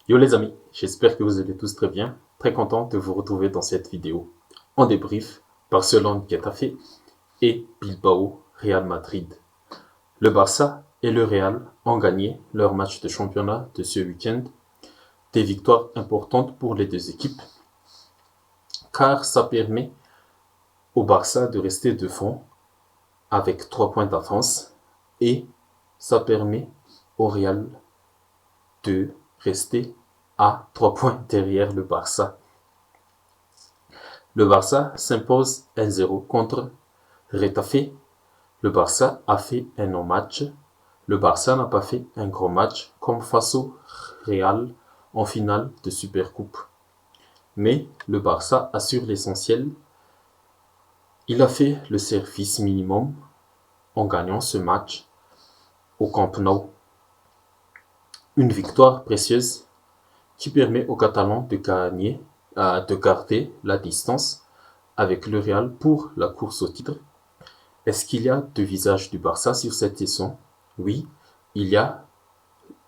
Yo les amis, j'espère que vous allez tous très bien. Très content de vous retrouver dans cette vidéo. En débrief, Barcelone-Getafe et Bilbao-Real Madrid. Le Barça et le Real ont gagné leur match de championnat de ce week-end. Des victoires importantes pour les deux équipes, car ça permet au Barça de rester devant avec 3 points d'avance et ça permet au Real de rester à 3 points derrière le Barça. Le Barça s'impose 1-0 contre Getafe. Le Barça a fait un non-match. Le Barça n'a pas fait un gros match comme face au Real en finale de Supercoupe. Mais le Barça assure l'essentiel. Il a fait le service minimum en gagnant ce match au Camp Nou. Une victoire précieuse qui permet aux Catalans de garder la distance avec le Real pour la course au titre. Est-ce qu'il y a deux visages du Barça sur cette saison? Oui, il y a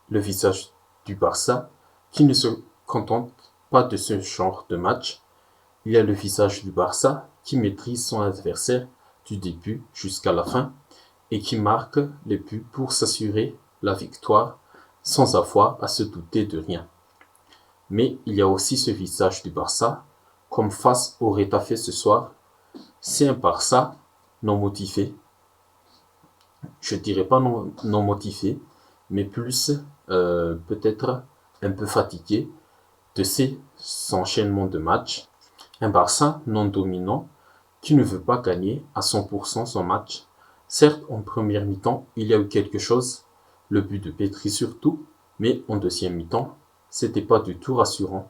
le visage du Barça qui ne se contente pas de ce genre de match. Il y a le visage du Barça qui maîtrise son adversaire du début jusqu'à la fin et qui marque les buts pour s'assurer la victoire sans avoir à se douter de rien. Mais il y a aussi ce visage du Barça, comme face au Getafe ce soir. C'est un Barça non motivé. Je dirais pas non motivé, mais plus peut-être un peu fatigué de ces enchaînements de matchs. Un Barça non dominant qui ne veut pas gagner à 100% son match. Certes, en première mi-temps, il y a eu quelque chose, le but de Petri surtout, mais en deuxième mi-temps, c'était pas du tout rassurant.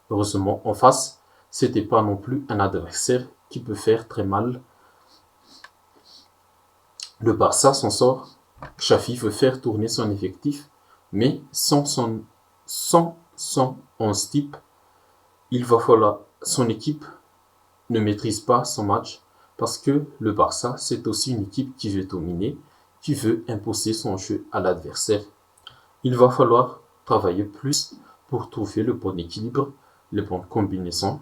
Heureusement, en face, c'était pas non plus un adversaire qui peut faire très mal. Le Barça s'en sort. Xavi veut faire tourner son effectif, mais sans son 11 type, il va falloir son équipe ne maîtrise pas son match parce que le Barça, c'est aussi une équipe qui veut dominer, qui veut imposer son jeu à l'adversaire. Il va falloir travailler plus pour trouver le bon équilibre, les bonnes combinaisons,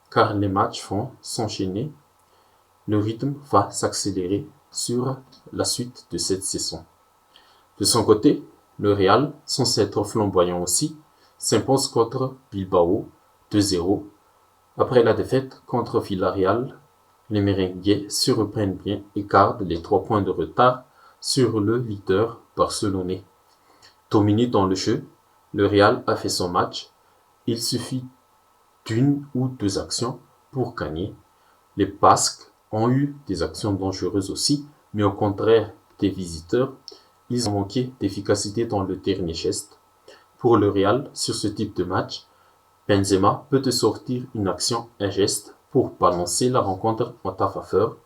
car les matchs vont s'enchaîner. Le rythme va s'accélérer sur la suite de cette saison. De son côté, le Real, censé être flamboyant aussi, s'impose contre Bilbao 2-0. Après la défaite contre Villarreal, les Merengues se reprennent bien et gardent les 3 points de retard sur le leader barcelonais. Dominé dans le jeu, le Real a fait son match. Il suffit d'une ou deux actions pour gagner. Les Basques ont eu des actions dangereuses aussi, mais au contraire des visiteurs, ils ont manqué d'efficacité dans le dernier geste. Pour le Real, sur ce type de match, Benzema peut te sortir une action, un geste pour balancer la rencontre en ta faveur.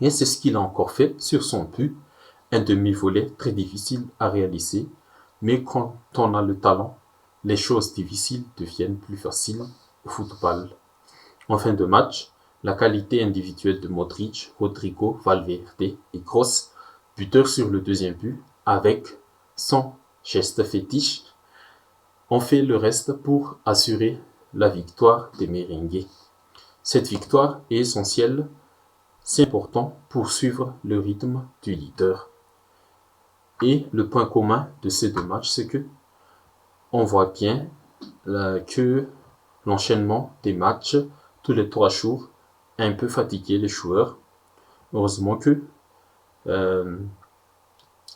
Et c'est ce qu'il a encore fait sur son but, un demi-volée très difficile à réaliser. Mais quand on a le talent, les choses difficiles deviennent plus faciles au football. En fin de match, la qualité individuelle de Modric, Rodrigo, Valverde et Kroos, buteurs sur le deuxième but, avec son geste fétiche, ont fait le reste pour assurer la victoire des Merengues. Cette victoire est essentielle, c'est important pour suivre le rythme du leader. Et le point commun de ces deux matchs, c'est que on voit bien que l'enchaînement des matchs tous les 3 jours a un peu fatigué les joueurs. Heureusement que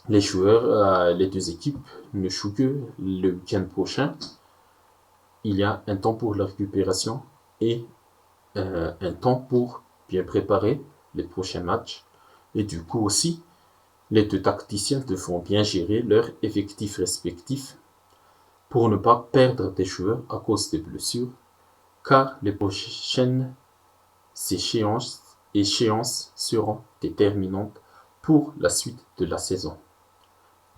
les joueurs, les deux équipes ne jouent que le week-end prochain. Il y a un temps pour la récupération et un temps pour bien préparer les prochains matchs. Et du coup aussi, les deux tacticiens devront bien gérer leurs effectifs respectifs pour ne pas perdre des joueurs à cause des blessures, car les prochaines échéances seront déterminantes pour la suite de la saison.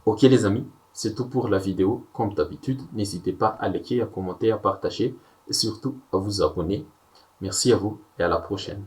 Ok les amis, c'est tout pour la vidéo. Comme d'habitude, n'hésitez pas à liker, à commenter, à partager et surtout à vous abonner. Merci à vous et à la prochaine.